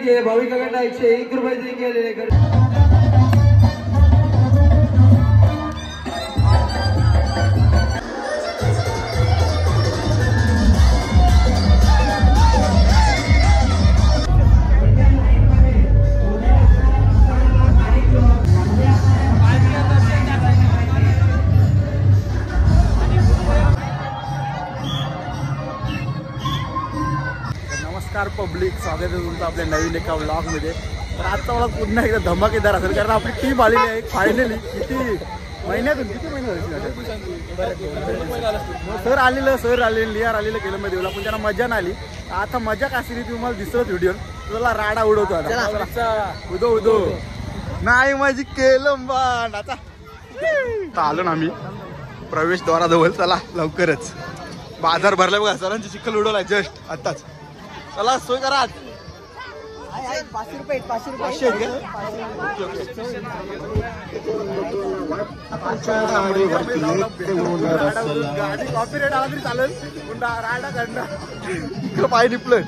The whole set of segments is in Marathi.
के भाविकांना 101 रुपये देणगी केलेले पब्लिक स्वागत आहे तुमचं आपल्या नवीन एका व्लॉग मध्ये। तर आजचा व्लॉग पुन्हा एकदा धमाकेदार असेल कारण आपली टीम आलेली आहे फायनली। किती महिन्यातून किती महिने सर आलेलं लिहार आलेलं केलं मध्ये पण त्यांना मजा नाही आली। आता मजा काशी तुम्हाला दिसत व्हिडिओ तुला राडा उडवतो आता उदो नाही माझी केलं बाण आता आलो ना आम्ही प्रवेशद्वाराजवळ। चला लवकरच बाजार भरलाय बघा सरांची चिखल उडवलाय जस्ट आताच। चला सोय करा 500 रुपये 500 गाडी कॉपी रेट आला तरी चालेल राडा काढणार पाय निपलं।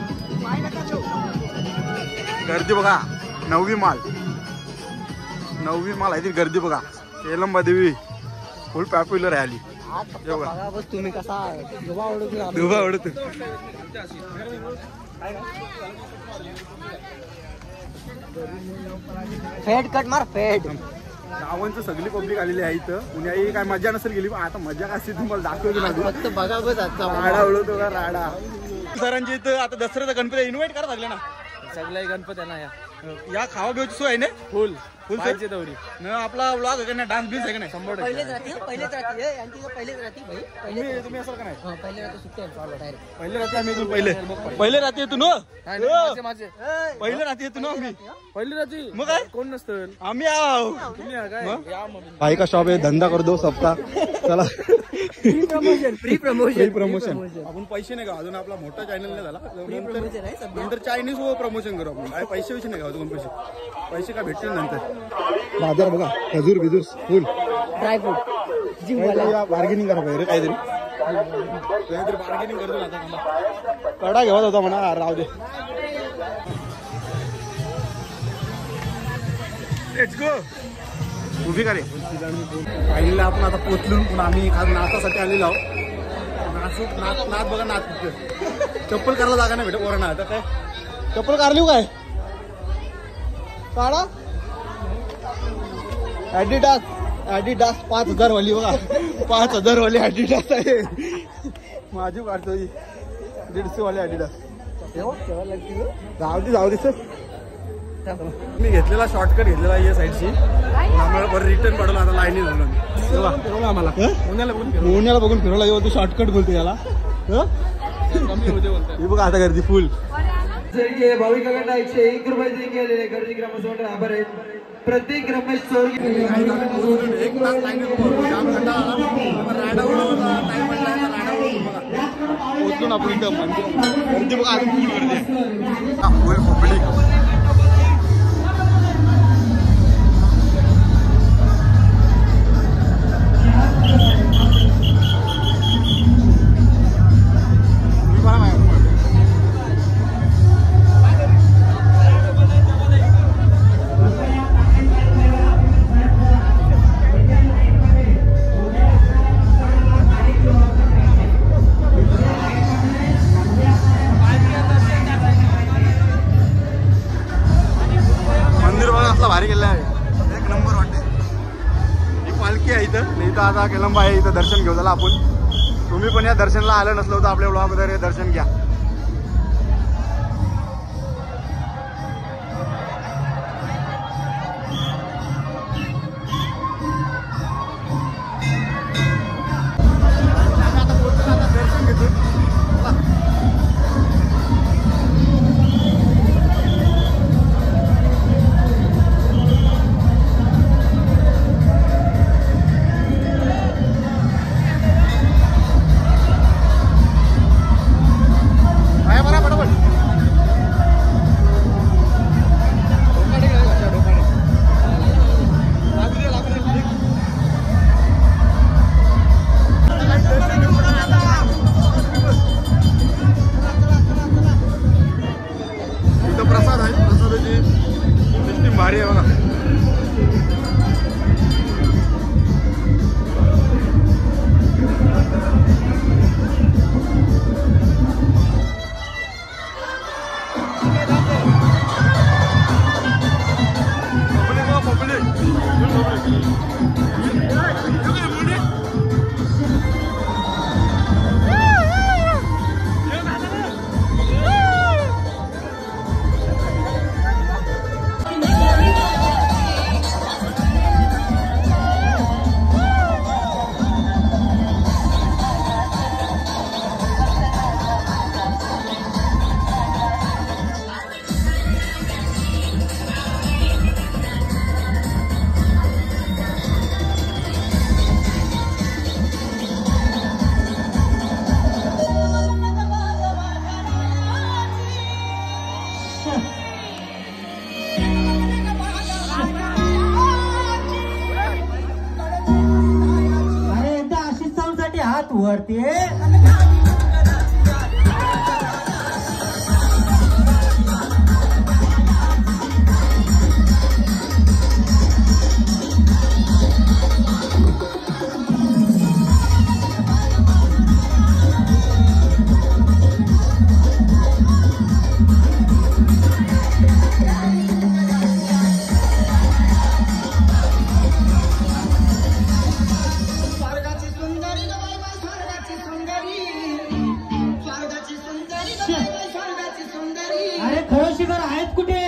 गर्दी बघा 9वी माल आहे ती गर्दी बघा। केलंबा देवी फुल पॉप्युलर आहे आली बस तुम्ही कसा दुबा उडतो फेड कट मार फेड। गावांचं सगळी पब्लिक आलेली आहे इथं पुण्याही काय मजा नसेल गेली आता मजा कशी तुम्हाला दाखवतो ना फक्त बघा बस आता राडा उडवतो का राडा। सरांची इथं आता दसऱ्याचा गणपती इन्व्हाइट करा लागले ना सगळ्या गणपती आहे ना या खावा बिवाची सोय आहे ना फुल पाहिजे तेवढी न आपला व्लॉग आहे का नाही डान्स बिन्स आहे का नाही 100% पहिलेच राहते पहिलेच राहते भाई तुम्ही असाल का नाही पहिले राहते सुट्टी आहे चालू डायरेक्ट पहिले रात्री आम्ही इथून पहिले रात्री येतो ना माझे पहिले रात्री येतो ना आम्ही पहिली राहते मग काय कोण नसतं आम्ही आहो तुम्ही काय या मग भाई का शॉप आहे धंदा कर दो सबका चला फ्री प्रमोशन आपण पैसे नाही का अजून आपला मोठा चॅनल नाही झाला नंतर चायनीज प्रमोशन करू आपण काय पैसे नाही का अजून पैसे का भेटतील नंतर। बाजार बघा खजूर बिजूर फुल ड्रायफ्रूट बार्गेनिंग करा पाहिजे काहीतरी बार्गेनिंग करतो ना आता कडा घेवत होता म्हणा राहू दे। लेट्स गो उभी का रे फायनली आपण आता पोचलून पण आम्ही आज नाचासाठी आलेलो आहोत। नाच बघा नाच चप्पल करायला जागा नाही भेटत पोरांना आता काय चप्पल कारली काय काढा ऍडिडास 5000 वाली बघा 5000 वाली ऍडिडास आहे माझी काढतो 150 वाली ऍडिडास जाऊ दे सर। मी घेतलेला शॉर्टकट घेतलेला या साईडची आम्हाला बरं रिटर्न पडलं आता लाईनी झालो आम्हाला पुण्याला बघून फिरवला जेव्हा तू शॉर्टकट बोलतो याला हे बघा आता गर्दी फुल भाविकांना 101 रुपये देणगी केलेले गर्दी ग्रामसभा आभार आहेत। प्रत्येक रमेश एक तास पोचलो ना आपण इथं गर्दी बघा अजून फुल गर्दी फुल पब्लिक भारी गेला आहे एक नंबर वाटते। ही पालखी आहे इथं आता केलंबा आहे इथं दर्शन घेऊ झाला आपण। तुम्ही पण या दर्शनला आलं नसलं तर आपल्या ब्लॉग मध्ये दर्शन घ्या। दर्शन घेतो सिस्टीम भारी आहे बघा. हात वरती अरे खरं शिखर आहेत कुठे?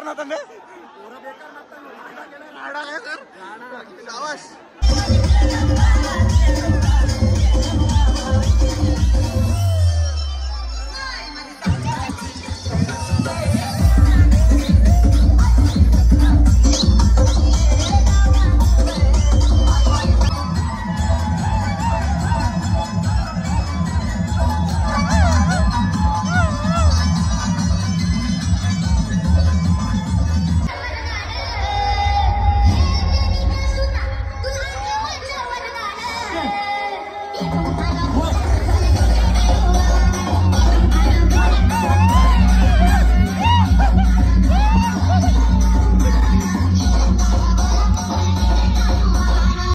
नव्हता ना पोरं बेकार नव्हता राडा केला राडा काय सर शाबाश